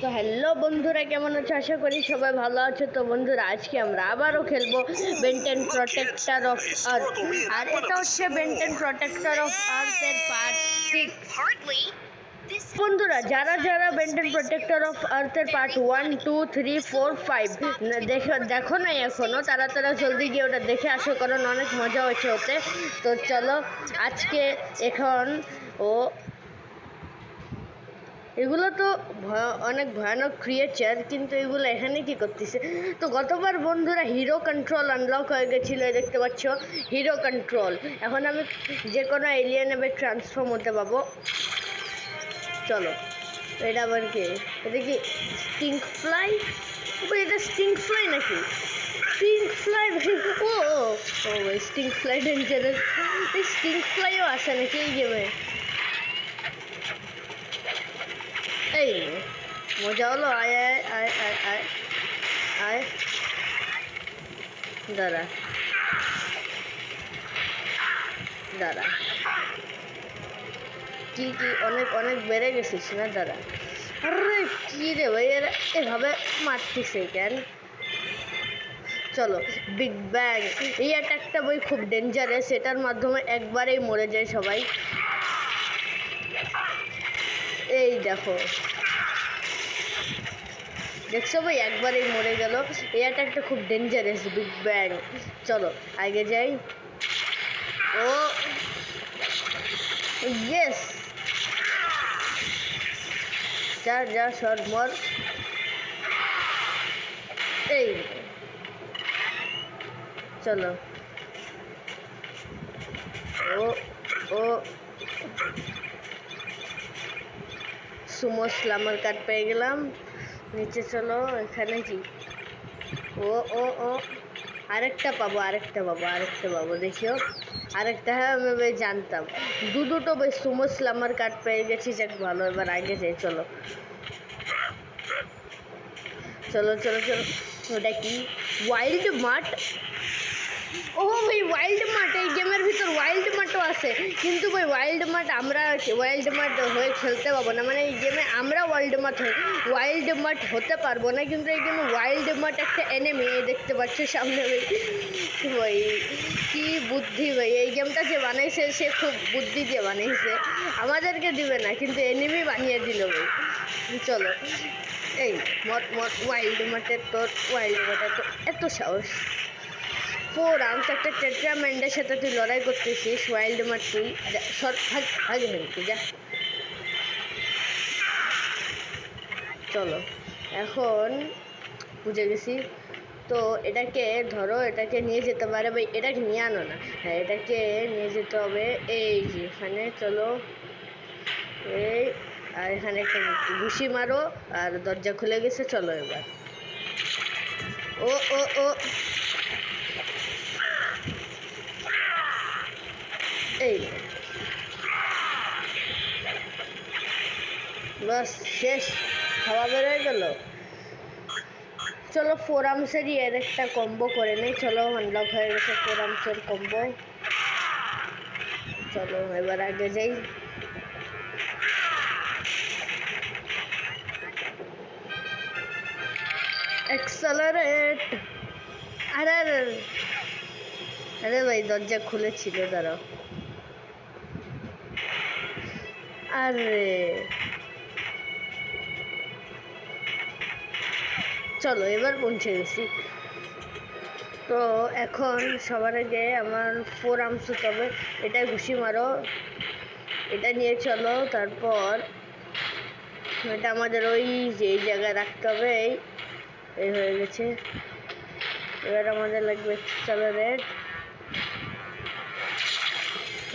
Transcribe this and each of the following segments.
তো হ্যালো বন্ধুরা, কেমন আছো? আশা করি সবাই ভালো আছো। তো বন্ধুরা, আজকে আমরা আবারও খেলবো বেন্টেন প্রোটেক্টর অফ আর্থ। আর এটা হচ্ছে বেন্টেন প্রোটেক্টর অফ আর্থ এর পার্ট 6। বন্ধুরা, যারা যারা বেন্টেন প্রোটেক্টর অফ আর্থের পার্ট 1, 2, 3, 4, 5 দেখো নাই এখনো, তারা জলদি গিয়ে ওটা দেখে আসো, কারণ অনেক মজা হয়েছে ওতে। তো চলো, আজকে এখন এগুলো তো অনেক ভয়ানক ক্রিয়েচার, কিন্তু এগুলো এখানে কি করতেছে? তো গতবার বন্ধুরা হিরো কন্ট্রোল আনলক হয়ে গেছিলো, দেখতে পাচ্ছ হিরো কন্ট্রোল। এখন আমি যে কোনো এলিয়েন এবার ট্রান্সফর্ম হতে পাবো। চলো, এটা আবার কি? এটা কি স্টিঙ্ক ফ্লাই? এটা স্টিঙ্ক ফ্লাই নাকি? Stink fly? ও ও স্টিঙ্ক ফ্লাই ডেঞ্জারাস। স্টিঙ্ক ফ্লাইও আসে নাকি এই গেমে? এই মজা হলো। আয় আয় আয় আয় আয় আয়, দাঁড়া দাঁড়া, কি কি অনেক অনেক বেড়ে গেছিস না? দাঁড়া। আরে কি রে ভাই, এরা এভাবে মারতেছে কেন? চলো, বিগ ব্যাং। এই অ্যাটাকটা বই খুব ডেঞ্জারাস, এটার মাধ্যমে একবারেই মরে যায় সবাই। এই দেখো, দেখছো ভাই, একবারেই মরে গেল। এই অ্যাটাকটা খুব ডেঞ্জারাস, বিগ ব্যাং। চলো আগে যাই। ও ইয়েস, যা যা সর মর। এই চলো, ও ও সুমো স্লামার কার্ড পেয়ে গেলাম। নিচে চলো, এখানে কি? ও ও ও আরেকটা পাবো, আরেকটা পাবো, আরেকটা পাবো, দেখিও আরেকটা। হ্যাঁ, আমি ভাই জানতাম। দুটো ভাই সুমো স্লামার কার্ড পেয়ে গেছি, যাক ভালো। এবার আগে যাই, চলো চলো চলো চলো। ওটা কি? ওয়াইল্ড মাঠ? ও ভাই, ওয়াইল্ড মাঠ! এই গেমের ভিতর ওয়াইল্ড মাঠও আছে, কিন্তু ভাই ওয়াইল্ড মাঠ আমরা ওয়াইল্ড মাঠ হয়ে খেলতে পারবো না। মানে এই গেমে আমরা ওয়াইল্ড মাঠ হতে পারবো না, কিন্তু এই গেমে ওয়াইল্ড মাঠ একটা এনিমি, দেখতে পাচ্ছ সামনে ভাই। ভাই কি বুদ্ধি ভাই, এই গেমটা যে বানাইছে সে খুব বুদ্ধি দিয়ে বানিয়েছে। আমাদেরকে দিবে না, কিন্তু এনিমি বানিয়ে দিল ভাই। চলো, এই মত মত ওয়াইল্ড মাঠের তোর, ওয়াইল্ড মাঠে তো এত সাহস! 4 আর্মস একটা টেট্রাম্যান্ডের সাথে তুই লড়াই করতেছিস? ওয়াইল্ড মাঠ তুই সর, ভাগ তুই যা। চলো, এখন বুঝে গেছি। তো এটাকে ধরো, এটাকে নিয়ে যেতে পারে ভাই, এটাকে নিয়ে আনো না। হ্যাঁ, এটাকে নিয়ে যেতে হবে এই যে এখানে। চলো, এই আর এখানে একটা ঘুষি মারো, আর দরজা খুলে গেছে। চলো এবার। ও ও ও এই বাস শেষ, খাওয়া বেরোয় গেল। চলো, 4 আর্মসেরই এর একটা কম্বো করে নেই। চলো, আনলক হয়ে গেছে 4 আর্মসের কম্বো। চলো এবার আগে যাই। অ্যাক্সেলারেট! আরে আরে আরে ভাই, দরজা খুলেছিল, দাঁড়াও। আরে চলো, এবার পৌঁছে গেছি। তো এখন সবার আগে আমার 4 আর্মস হতে হবে। এটা ঘুষি মারো, এটা নিয়ে চলো। তারপর এটা আমাদের ওই যে এই জায়গায় রাখতে হবে। এই হয়ে গেছে। এবার আমাদের লাগবে অ্যাক্সেলারেট।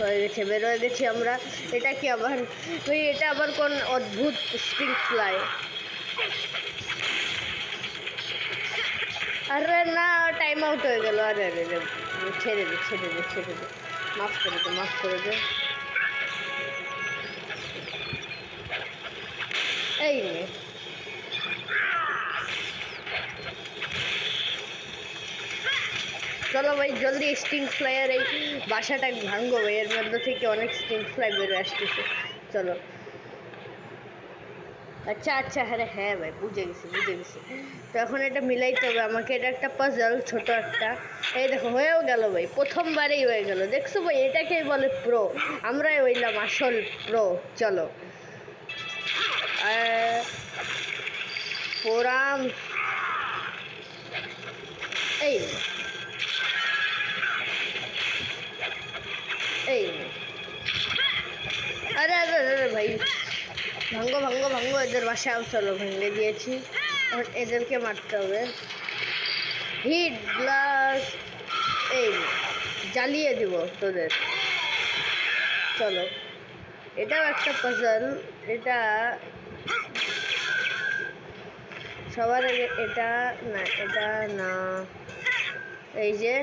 হয়ে গেছে, বের হয়ে গেছি আমরা। এটা কি আবার ওই, এটা আবার কোন অদ্ভুত স্টিঙ্ক ফ্লাই? আরে না, টাইম আউট হয়ে গেল। আরে আরে রে, ছেড়ে দে ছেড়ে দে ছেড়ে দে, মাফ করে দে মাফ করে দে। এই নে, চলো ভাই জলদি স্টিঙ্ক ফ্লাইয়ের এই বাসাটা ভাঙবো ভাই, এর মধ্যে থেকে অনেক স্টিঙ্ক ফ্লাই বেরো আসতেছে। চলো আচ্ছা আচ্ছা, হ্যাঁ হ্যাঁ ভাই, বুঝে গেছি বুঝে গেছি। তো এখন এটা মিলাইতে হবে আমাকে, এটা একটা পাজল ছোট একটা। এই দেখো হয়েও গেল ভাই, প্রথমবারেই হয়ে গেল। দেখছো ভাই, এটাকেই বলে প্রো। আমরাই হইলাম আসল প্রো। চলো ফোরাম, এই এই আরে আরে আরে ভাই, ভাঙ্গো ভাঙ্গো ভাঙ্গো এদের বাসায়। চলো ভেঙে দিয়েছি, এখন এদেরকে মারতে হবে। হিট ব্লাস্ট, এই জ্বালিয়ে দিব তোদের। চলো, এটাও একটা পাজল। এটা সবার আগে, এটা না, এটা না, এই যে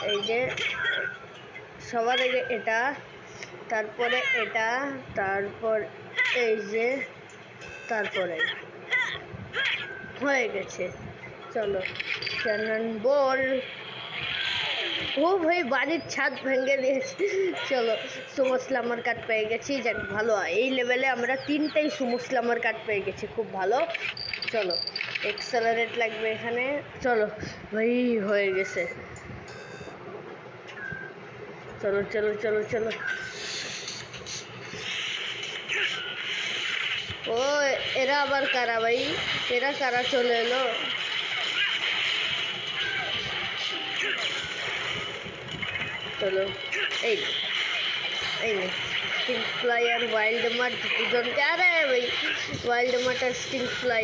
এই যে সবার আগে এটা, তারপরে এটা, তারপর এই যে, তারপরে হয়ে গেছে। চলো ক্যানন বল। ও ভাই, বাড়ির ছাদ ভেঙে দিয়েছে। চলো সুমো স্লামার কার্ড পেয়ে গেছি, যাক ভালো। এই লেভেলে আমরা 3টাই সুমো স্লামার কার্ড পেয়ে গেছি, খুব ভালো। চলো এক্সেলারেট লাগবে এখানে। চলো ভাই, হয়ে গেছে। চলো চলো চলো চলো। ও এরা আবার কারা ভাই, এরা কারা চলে এলো? চলো এই এই স্টিং ফ্লাই আর ওয়াইল্ড মার্ট দুজনকে, আরে ভাই ওয়াইল্ড মার্ট আর স্টিং ফ্লাই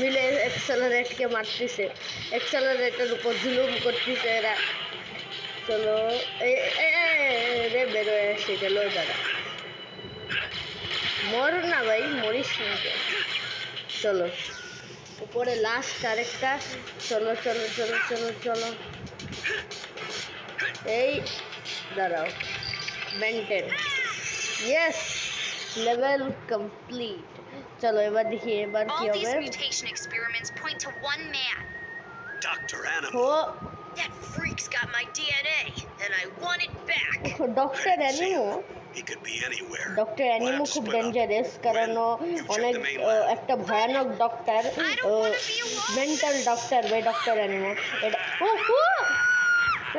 মিলে এক্সেলারেটকে মারতেছে, এক্সেলারেটের উপর জুলুম করতেছে এরা। চলো রে, বেরোয় এসে গেল দাদা। মর না ভাই, মরিস না। চলো উপরে লাস্ট আরেকটা। চলো চলো চলো চলো চলো, এই দাঁড়াও, মেন্টেন, ইয়েস, লেভেল কমপ্লিট। চলো এবার দেখি এবার কি হবে। ও That freak's got my DNA, and I want it back. Doctor Animo, doctor Animo খুব ডেঞ্জারাস, কারণ ও অনেক একটা ভয়ানক ডক্টর, মেন্টাল ডক্টর ভাই ডক্টর অ্যানিমো। এটা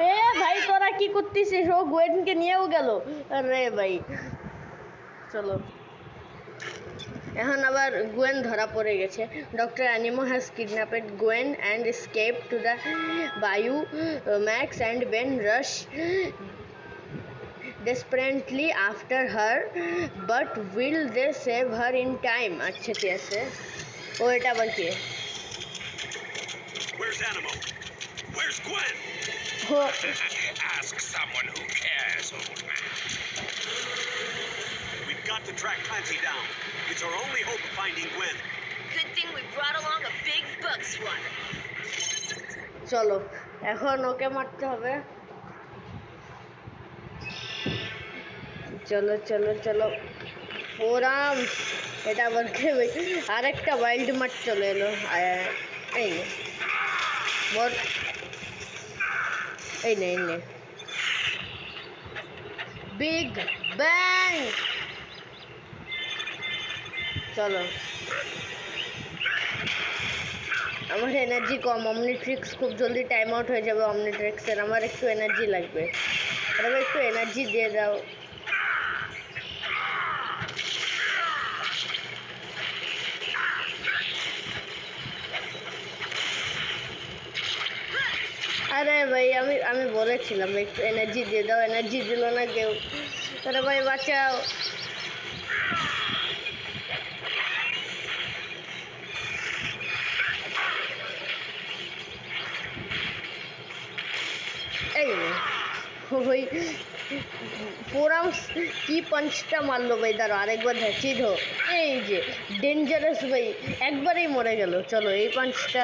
এ ভাই, তোরা কি করতেছিস? ও গোয়েনকে নিয়েও গেল। আরে ভাই চলো, এখন আবার গোয়েন ধরা পড়ে গেছে। Doctor Animo has kidnapped Gwen and escape to the বায়ু। Max and Ben rush desperately after her, but will they save her in time? अच्छा ঠিক আছে। ও এটা আবার কি? Where's Animo? Where's Gwen? Ask someone who cares, old man. We've got to track Clancy down. It's our only hope of finding Gwen. Good thing we brought along a big bug swatter. চলো এখন ওকে মারতে হবে। চলো চলো চলো forum, এটা আবার কে ভাই? আরেকটা ওয়াইল্ড মার্ট চলে এলো। এই বল, এই নে এই নে, বিগ ব্যাং। চলো, আমার এনার্জি কম, অমনিট্রিক্স খুব জলদি টাইম আউট হয়ে যাবে অমনিট্রিক্সের, আমার একটু এনার্জি লাগবে। আরে একটু এনার্জি দিয়ে দাও। আরে ভাই, আমি বলেছিলাম একটু এনার্জি দিয়ে দাও, এনার্জি দিল না কেউ। আরে ভাই বাঁচাও। এই ওই ফোরাম কি পাঞ্চটা মারলো ভাই, দাঁড়ো আরেকবার ঝাঁচিয়ে ধো। এই যে ডেঞ্জারাস ভাই, একবারেই মরে গেল। চলো এই পাঞ্চটা,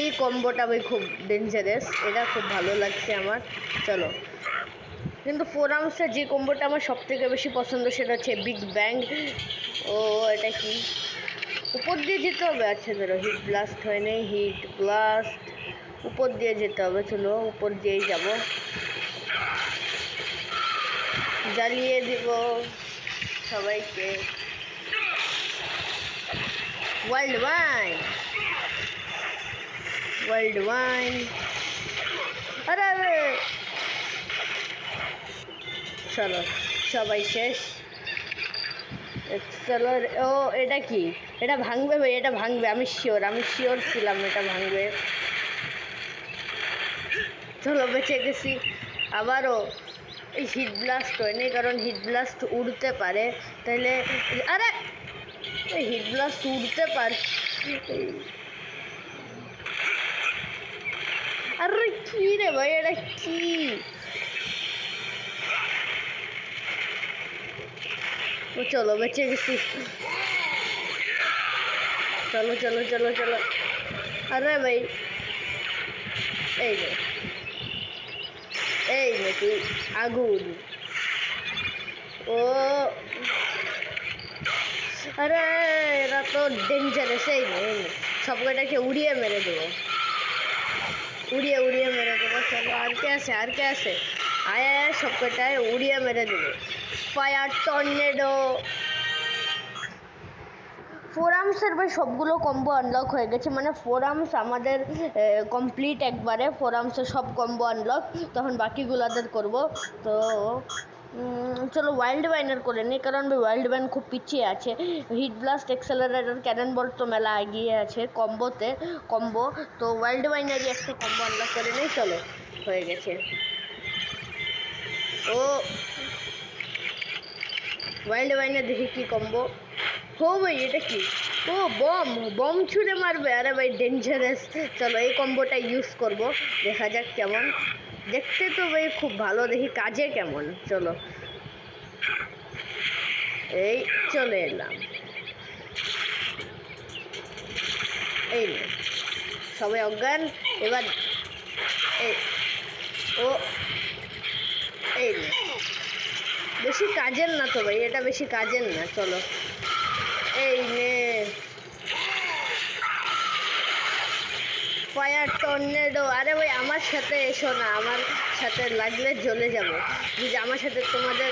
এই কম্বোটা ভাই খুব ডেঞ্জারাস, এটা খুব ভালো লাগছে আমার। চলো, কিন্তু ফোরামসটা যে কম্বোটা আমার সব থেকে বেশি পছন্দ সেটা হচ্ছে বিগ ব্যাং। ও এটা কি? উপর দিয়ে যেতে হবে? আচ্ছা ধরো, হিট ব্লাস্ট হয় নাই, হিট ব্লাস্ট উপর দিয়ে যেতে হবে। চলো উপর দিয়েই যাব, জ্বালিয়ে দিব সবাইকে। ওয়ার্ল্ড ওয়াইন ওয়ার্ল্ড ওয়াইন আরে আরে চলো সবাই শেষ চলো ও এটা কি এটা ভাঙবে ভাই এটা ভাঙবে আমি শিওর ছিলাম এটা ভাঙবে চলো বেঁচে গেছি আবারও এই হিট ব্লাস্ট হয়নি কারণ হিট ব্লাস্ট উড়তে পারে তাহলে আরে হিট ব্লাস্ট উড়তে পারে আরে কি রে ভাই এটা কি ও চলো বেঁচে গেছি চলো চলো চলো চলো আরে ভাই এই নে তুই আগুন ও আরে এরা তো ডেঞ্জারাস এই নে সব কটাকে উড়িয়ে মেরে দেবো উড়িয়ে মেরে দেবো চলো আর কে আছে আয় সব কটায় উড়িয়ে মেরে দেবো ফায়ার টর্নেডো ফোর আর্মসের ভাই সবগুলো কম্বো আনলক হয়ে গেছে মানে ফোর আর্মস আমাদের কমপ্লিট একবারে ফোর আর্মসের সব কম্বো আনলক তখন বাকিগুলোদের করব তো চলো ওয়াইল্ড ওয়াইনের করে নিই কারণ ওয়াইল্ড ওয়াইন খুব পিছিয়ে আছে heat blast accelerator cannon ball তো মেলা এগিয়ে আছে কম্বো তো ওয়াইল্ড ওয়াইনেরই একটা কম্বো আনলক করে নিই চলো হয়ে গেছে ও ওয়াইল্ড ওয়াইনে দেখি কি কম্বো ও ভাই এটা কি ও বম ছুঁড়ে মারবে আরে ভাই ডেঞ্জারাস চলো এই কম্বোটা ইউজ করব দেখা যাক কেমন দেখতে তো ভাই খুব ভালো দেখি কাজে কেমন চলো এই চলে এলাম এই সবাই অজ্ঞান এবার এই ও এই বেশি কাজের না তো ভাই এটা বেশি কাজের না চলো এই নে ফায়ার টর্নেডো আরে ভাই আমার সাথে এসো না আমার সাথে লাগলে জ্বলে যাবো যদি আমার সাথে তোমাদের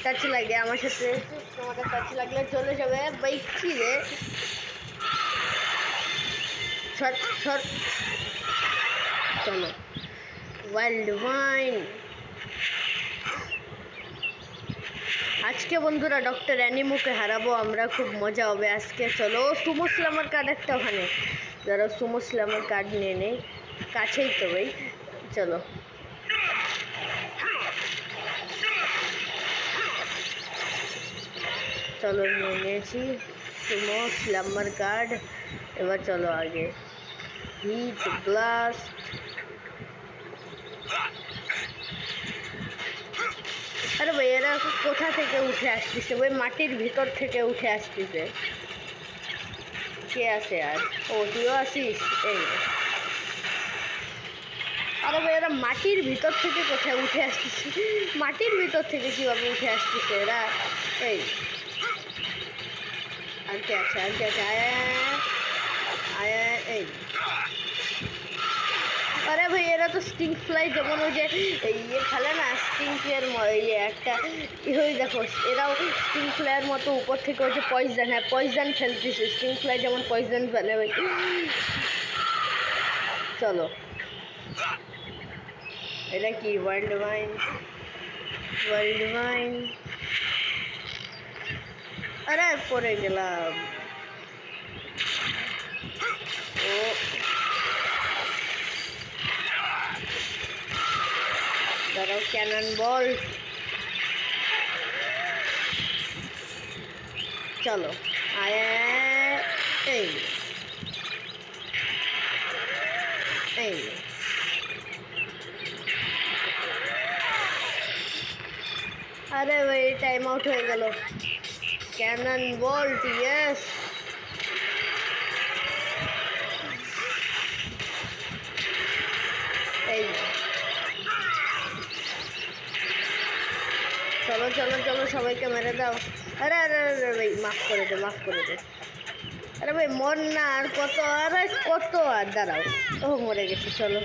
টাচ লাগে আমার সাথে তোমাদের টাচ লাগলে চলে যাবে ভাই কি রে শর্ট চলো ওয়াইল্ড ওয়াইন আজকে বন্ধুরা ডক্টর অ্যানিমোকে হারাবো আমরা খুব মজা হবে আজকে চলো সুমো স্ল্যামার কার্ড একটা ওখানে যারা সুমো স্ল্যামার কার্ড নিয়ে নেই কাছেই তো ভাই চলো চলো নিয়ে নিয়েছি সুমো স্ল্যামার কার্ড এবার চলো আগে হিট ব্লাস্ট আরে ভাই এরা কোথা থেকে উঠে আসতেছে ওই মাটির ভিতর থেকে উঠে আসতেছে কে আছে আর ও তুইও আসিস এই আরে ভাই এরা মাটির ভিতর থেকে কোথায় উঠে আসতেছে মাটির ভিতর থেকে কিভাবে উঠে আসতেছে এরা এই আর কে আছে আয় এই আরে ভাই এরা তো স্টিং ফ্লাই যেমন ওই যে ইয়ে খেলে না স্টিং ফ্লাইয়ের ইয়ে একটা ওই দেখো এরাও স্টিং ফ্লাইয়ের মতো উপর থেকে ওই যে পয়জন ফেলতেছে স্টিং ফ্লাই যেমন পয়জন ফেলে ভাই চলো এটা কি ওয়ার্ল্ড ওয়াইন আরে পড়ে গেলাম ও দাঁড়াও ক্যানন বল চলো আয় এই আরে ভাই টাইম আউট হয়ে গেল ক্যানন বল্ট ইয়েস এই চলো সবাইকে মেরে দাও আরে ভাই মাফ করে দে আরে ভাই মর না আর কত আর দাঁড়াও ও মরে গেছে চলো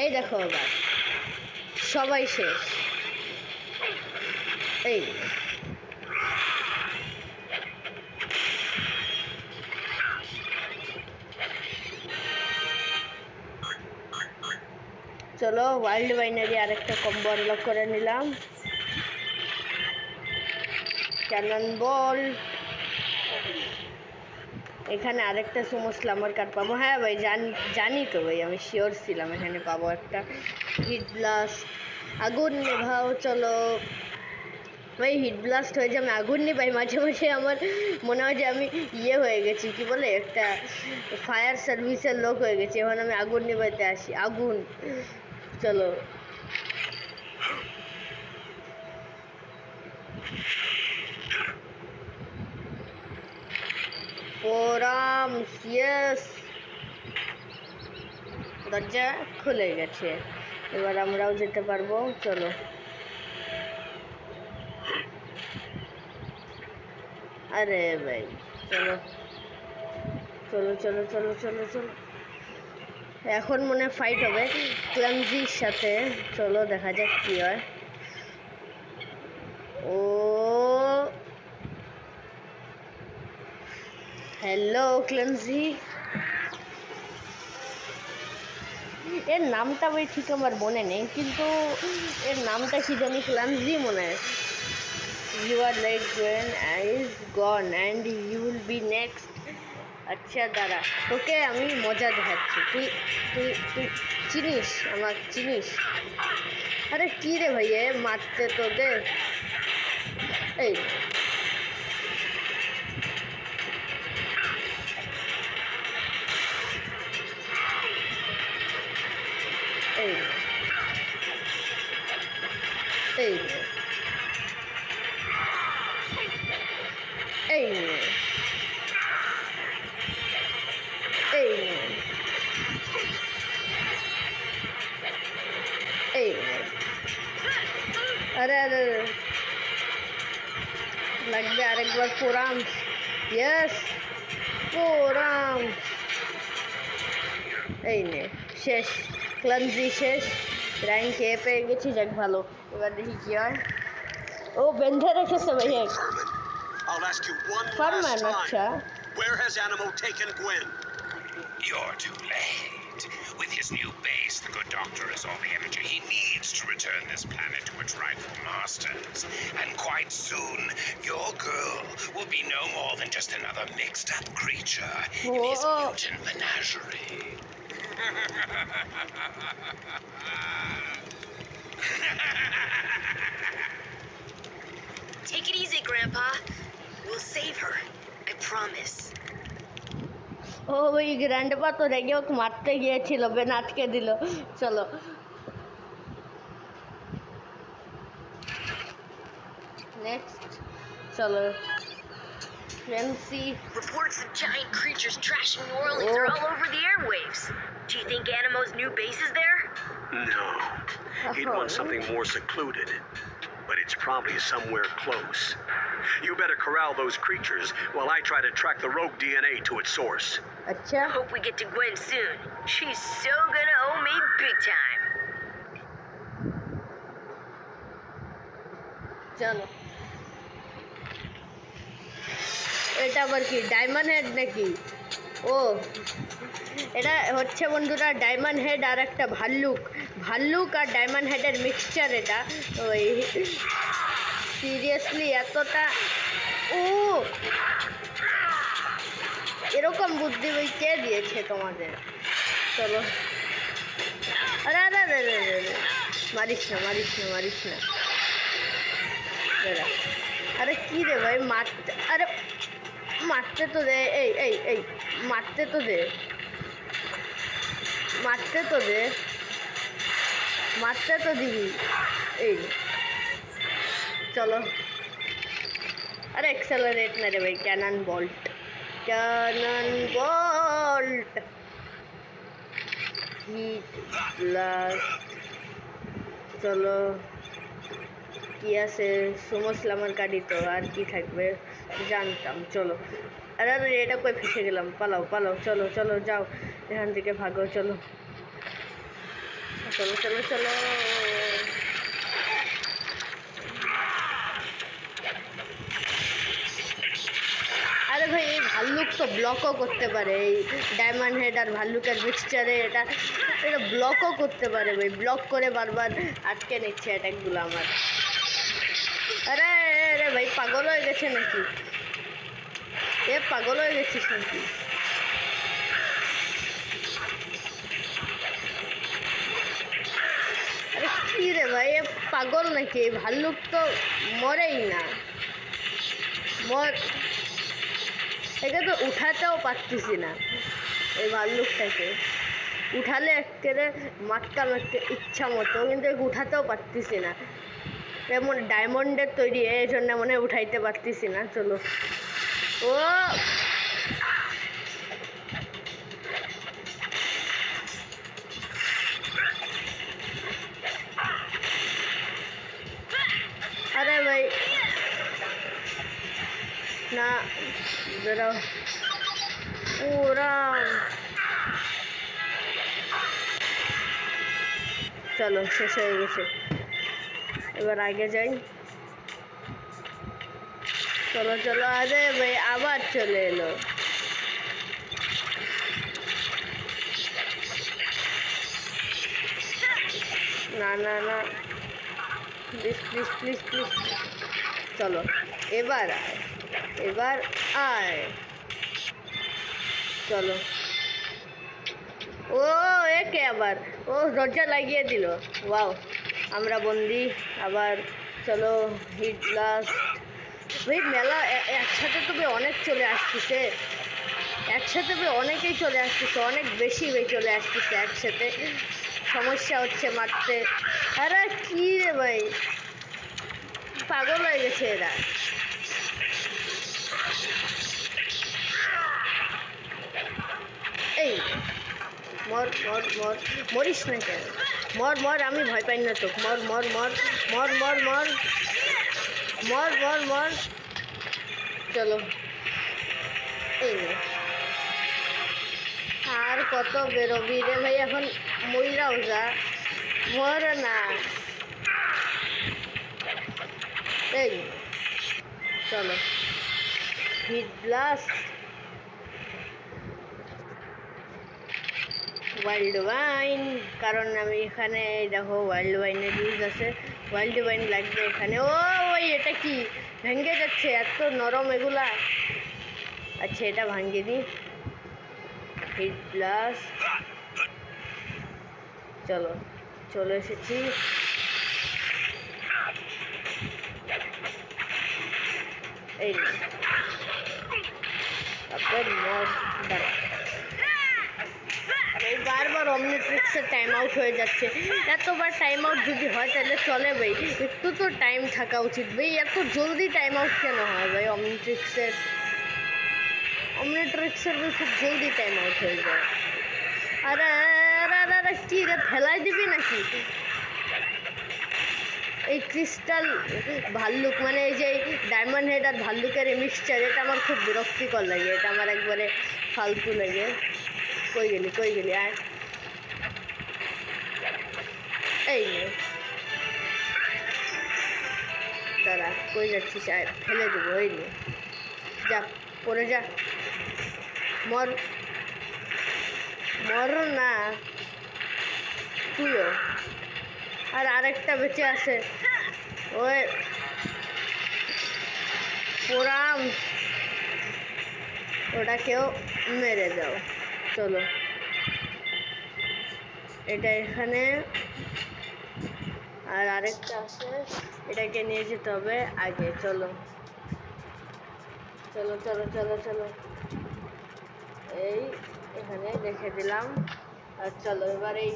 এই দেখো এবার সবাই শেষ। এই চলো ওয়াইল্ড বাইনারি আরেকটা কম্বো আনলক করে নিলাম। ক্যানন বল, এখানে আরেকটা সুমো স্লামার কার্ড পাবো। হ্যাঁ ভাই জানি তো ভাই, আমি শিওর ছিলাম এখানে পাবো একটা হিট ব্লাস্ট। আগুন নেভাও, চলো ভাই হিট ব্লাস্ট হয়ে যে আমি আগুন নিভাই, মাঝে মাঝে আমার মনে হয় যে আমি ইয়ে হয়ে গেছি, কি বলে, একটা ফায়ার সার্ভিসের লোক হয়ে গেছি। এখন আমি আগুন নিভাইতে আসি। আগুন, চলো পোরাম, ইয়েস, দরজা খুলে গেছে, এবার আমরাও যেতে পারবো। চলো আরে ভাই চলো চলো চলো চলো চলো চলো, এখন মনে ফাইট হবে ক্লামজির সাথে। চলো দেখা যাক কি হয়। ও হ্যালো ক্লামজি, এর নামটা ভাই ঠিক আমার মনে নেই, কিন্তু এর নামটা কি জানি ক্লামজি মনে হয়। You are late Gwen is gone and you will be next. আচ্ছা দাঁড়া, তোকে আমি মজা দেখাচ্ছি। তুই তুই তুই চিনিস, আমার চিনিস? আরে কি রে ভাইয়া, মারতে তো দে। এই এই এই এই এই এই আরে আরে লাগবে আরেকবার পোরাম। ইয়েস পোরাম, এই নে শেষ, ক্লামজি শেষ, র্যাঙ্ক এ পেয়ে গেছি। যাক ভালো, এবার দেখি কি হয়। ও বেঁধে রেখেছে ভাইয়া। I'll ask you one Farman, last আচ্ছা time. Where has Animo taken Gwen? You're too late. With his new base, the good doctor has all the energy he needs to return this planet to its rightful masters. And quite soon, your girl will be no more than just another mixed-up creature in his Whoa. mutant menagerie. Take it easy, Grandpa. We'll save her. I promise. ও ওই grandpa তো রেগে ওকে মারতে গিয়েছিল, Ben আটকে দিল। চলো next, চলো fancy. Reports of giant creatures trashing New Orleans are all over the airwaves. Do you think Animo's new base is there? No. He'd want something more secluded. But it's probably somewhere close. You better corral those creatures while I try to track the rogue DNA to its source. আচ্ছা Hope we get to Gwen soon. She's so gonna owe me big time. চলো, এটা আবার কি diamond head নাকি? ও এটা হচ্ছে বন্ধুরা diamond head আর একটা ভাল্লুক, ভাল্লুক আর ডায়মন্ড হেডের মিক্সচার এটা। ওই সিরিয়াসলি এতটা, ও এরকম বুদ্ধি ওই কে দিয়েছে তোমাদের? চলো আরে আরে আরে আরে আরে, মারিস না মারিস না মারিস না। দাঁড়া, আরে কি রে ভাই মারতে, আরে মারতে তো দে, এই এই এই মারতে তো দে, মারতে তো দে, মারতে তো দিবি। এই চলো, আরে এক্সেলারেট না রে ভাই, cannon bolt, cannon bolt, heat blast. চলো কি আছে, সুমো স্লামার কাটি তো আর কি থাকবে জানতাম। চলো আরে আরে এটা কই ফেসে গেলাম, পালাও পালাও, চলো চলো যাও এখান থেকে ভাগো। চলো চলো চলো চলো। আরে ভাই এই ভাল্লুক তো ব্লকও করতে পারে, এই ডায়মন্ড হেড আর ভাল্লুকের মিক্সচারে এটা এটা ব্লকও করতে পারে ভাই, ব্লক করে বারবার আটকে নিচ্ছে অ্যাটাকগুলো আমার। আরে আরে ভাই পাগল হয়ে গেছে নাকি? এ পাগল হয়ে গেছিস নাকি? আরে কি রে ভাই, এ পাগল নাকি? এই ভাল্লুক তো মরেই না, একে তো উঠাতেও পারতেছি না। এই ভাল্লুকটাকে উঠালে একেবারে মারতাম একটা ইচ্ছা মতো, কিন্তু একে উঠাতেও পারতেছি না। এমন ডায়মন্ডের তৈরি, এই জন্য মনে হয় উঠাইতে পারতেছি না। চলো ও আরে ভাই না, বেরো ওরা। চলো শেষ হয়ে গেছে, এবার আগে যাই। চলো চলো। আরে ভাই আবার চলে এলো। না না না, প্লিজ প্লিজ প্লিজ প্লিজ। চলো এবার আয়, এবার আয়। চলো ও একে আবার ও দরজা লাগিয়ে দিল। ওয়াও, আমরা বন্দি আবার। চলো হিট ব্লাস্ট। ভাই মেলা একসাথে তো ভাই অনেক চলে আসতেছে, একসাথে ভাই অনেকেই চলে আসতেছে, অনেক বেশি ভাই চলে আসতেছে একসাথে। সমস্যা হচ্ছে মারতে। আরে কি রে ভাই, পাগল হয়ে গেছে এরা। এই মর মর মর, মরিস না কেন? মর মর, আমি ভয় পাই না তো। মর মর মর মর মর মর মর মর মর। চলো এই নে। আর কত বেরোবি রে ভাই, এখন মইরাও যা, মর না। এই চলো হিট ব্লাস্ট। ওয়াইল্ড ওয়াইন, কারণ আমি এখানে দেখো ওয়াইল্ড ওয়াইনের ইউজ আছে, ওয়াইল্ড ওয়াইন লাগবে এখানে। ও ওই এটা কি ভেঙে যাচ্ছে, এত নরম এগুলা। আচ্ছা এটা ভাঙিয়ে দিই। Heat blast. চলো চলে এসেছি। এই তারপর মর। দাঁড়া, এই বারবার অমনিট্রিক্সের টাইম আউট হয়ে যাচ্ছে। এতবার টাইম আউট যদি হয় তাহলে চলে ভাই, একটু তো টাইম থাকা উচিত ভাই। এত জলদি টাইম আউট কেন হয় ভাই অমনিট্রিক্সের? অমনিট্রিক্সের ভাই খুব জলদি টাইম আউট হয়ে যায়। আরে আরে আরে আরে কি রে, ফেলাই দিবি নাকি? এই ক্রিস্টাল ভাল্লুক মানে এই যে ডায়মন্ড হেড আর ভাল্লুকের এই মিক্সচার, এটা আমার খুব বিরক্তিকর লাগে, এটা আমার একবারে ফালতু লাগে। কই গেলি কই গেলি, আয়। এই নে, দাঁড়া কই যাচ্ছিস, আয় ফেলে দেবো। এই নে, যা পড়ে যা, মর মর না তুইও। আর আরেকটা বেঁচে আছে, ওই পোড়াম, ওটাকেও মেরে দাও। চলো এটা এখানে, আর আরেকটা আছে, এটাকে নিয়ে যেতে হবে আগে। চলো চলো চলো চলো চলো, এই এখানে রেখে দিলাম। আর চলো এবার এই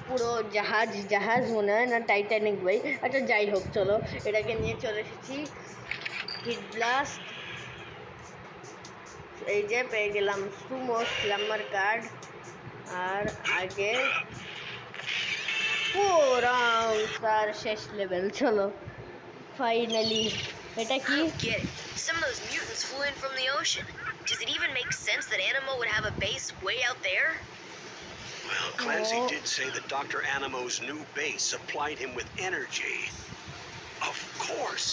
পুরো জাহাজ, জাহাজ মনে হয় না টাইটানিক ভাই, আচ্ছা যাই হোক চলো এটাকে নিয়ে চলে এসেছি। হিট ব্লাস্ট, এই যে পেয়ে গেলাম সুমো স্ল্যামার কার্ড। আর আগে আর শেষ লেভেল। চলো ফাইনালি। এটা কি? Get it. Some of those mutants flew in from the ocean. Does it even make sense that Animo would have a base way out there? Well, Clancy Oh. did say that Dr. Animo's new base supplied him with energy. Of course.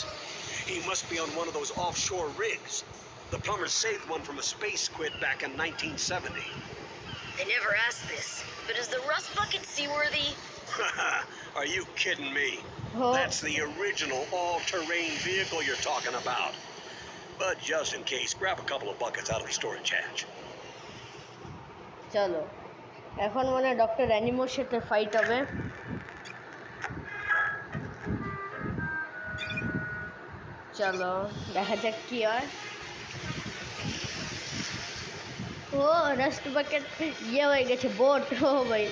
He must be on one of those offshore rigs. The plumbers saved one from a space squid back in 1970. I never asked this, but is the Rust Bucket seaworthy? Are you kidding me? Oh. That's the original all-terrain vehicle you're talking about. But just in case, grab a couple of buckets out of the storage hatch. চলো এখন মানে doctor anymore সাথে fight হবে। চলো দেখা যাক কি হয়। ও রাস্ট বাকেট ইয়ে হয়ে গেছে বোট। ও ভাই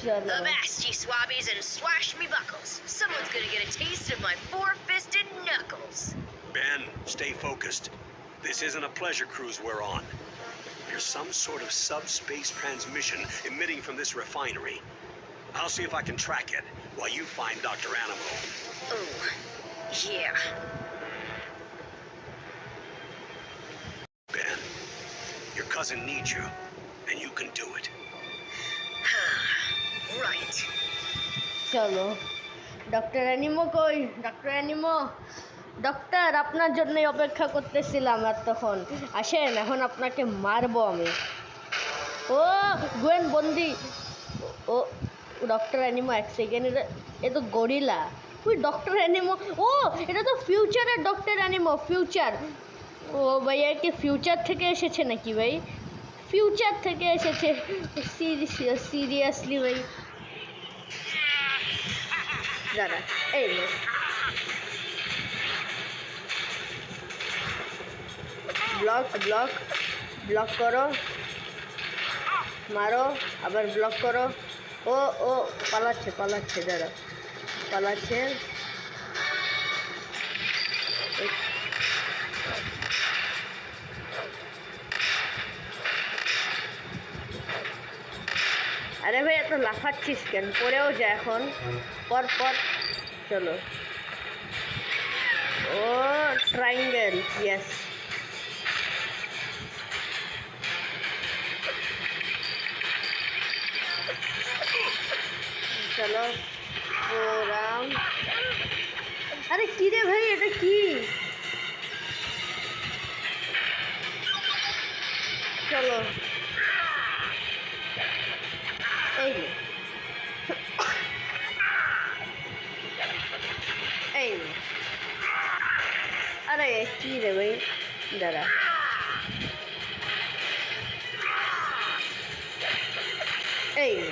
চলো Avast, ye swabbies, and swash me buckles. Someone's gonna get a taste of my four-fisted knuckles. Ben, stay focused. This isn't a pleasure cruise we're on. There's some sort of subspace transmission emitting from this refinery. I'll see if I can track it while you find Dr. Animo. Oh, yeah. Ben, your cousin needs you, and you can do it. Right. চলো doctor অ্যানিমো কই? Doctor Animo, doctor আপনার জন্যই অপেক্ষা করতেছিলাম এতক্ষণ। আসেন এখন আপনাকে মারবো আমি। ও গোয়েন বন্দি। ও ডক্টর অ্যানিমো এক সেকেন্ড, এ তো গরিলা। ওই ডক্টর অ্যানিমো, ও এটা তো ফিউচারের ডক্টর অ্যানিমো, ফিউচার। ও ভাইয়া কি ফিউচার থেকে এসেছে নাকি ভাই? ফিউচার থেকে এসেছে সিরিয়াসলি ভাই? দাঁড়া এই নে। ব্লক ব্লক ব্লক করো, মারো, আবার ব্লক করো। ও ও পালাচ্ছে পালাচ্ছে, দাঁড়া পালাচ্ছে। আরে ভাই এত লাফাচ্ছিস কেন? পড়েও যা এখন, পর পর। চলো ও ট্রাইঙ্গেল, ইয়েস। চলো প্রোগ্রাম। আরে কি রে ভাই, এটা কি? চলো এই নে, এই নে। আরে কি রে ভাই, দাঁড়া। এই নে,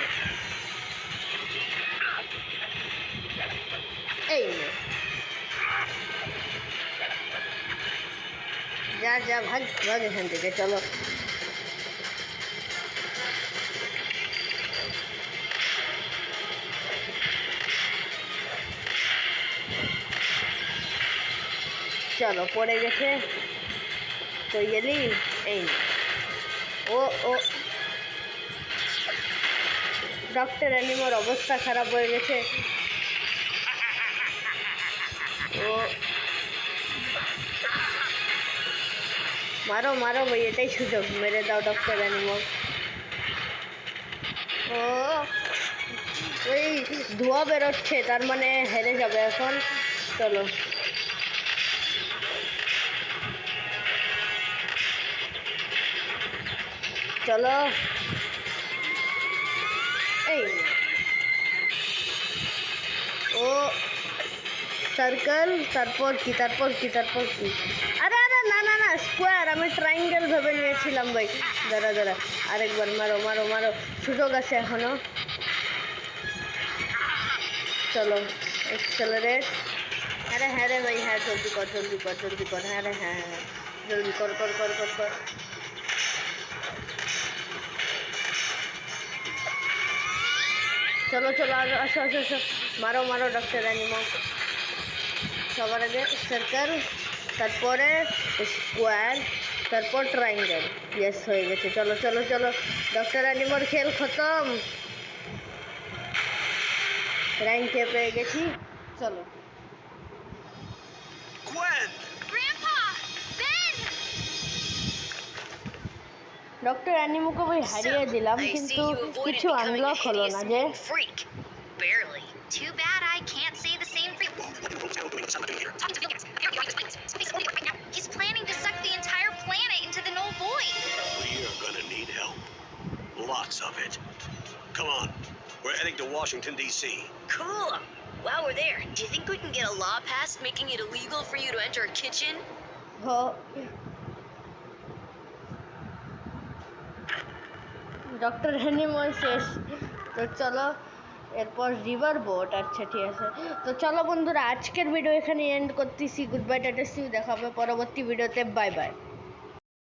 এই নে, যা যা ভাগ ভাগ এখান থেকে। চলো চলো পড়ে গেছে, কই গেলি? এই নে। ও ও ডক্টর অ্যানিমোর অবস্থা খারাপ হয়ে গেছে। ও মারো মারো ভাই, এটাই সুযোগ, মেরে দাও ডক্টর অ্যানিমো। ও ওই ধোঁয়া বেরোচ্ছে, তার মানে হেরে যাবে এখন। চলো চলো এই নে। ও সার্কেল, তারপর কি তারপর কি তারপর কি? আরে আরে না না না, স্কোয়ার, আমি ট্রাইঙ্গেল ভেবে নিয়েছিলাম ভাই। দাঁড়া দাঁড়া, আরেকবার মারো মারো মারো, সুযোগ আছে এখনো। চলো এক্সেলারেট। আরে হ্যাঁ রে ভাই, হ্যাঁ জলদি কর জলদি কর জলদি কর। হ্যাঁ রে হ্যাঁ হ্যাঁ, জলদি কর কর কর কর কর। চলো চলো আসো আসো আসো, মারো মারো ডক্টর অ্যানিমো। সবার আগে সার্কেল, তারপরে স্কোয়ার, তারপর ট্রাইঙ্গেল। ইয়েস হয়ে গেছে। চলো চলো চলো, ডক্টর অ্যানিমোর খেল খতম, র্যাঙ্ক পেয়ে গেছি। চলো Gwen! Grandpa! Ben! ডক্টর অ্যানিমোকে ভাই হারিয়ে দিলাম, কিন্তু কিছু আনলক হলো না যে। freak. Barely. Too bad I can't say the same for He's planning to suck the entire planet into the null void. We are gonna need help. Lots of it. Come on. We're heading to Washington, D.C. Cool. While we're there, do you think we can get a law passed making it illegal for you to enter a kitchen? Doctor Animo শেষ। তো চলো এরপর river boat. আচ্ছা ঠিক আছে, তো চলো বন্ধুরা আজকের ভিডিও এখানে এন্ড করতেছি। Good bye, tata, see you, দেখা হবে পরবর্তী ভিডিওতে। Bye by.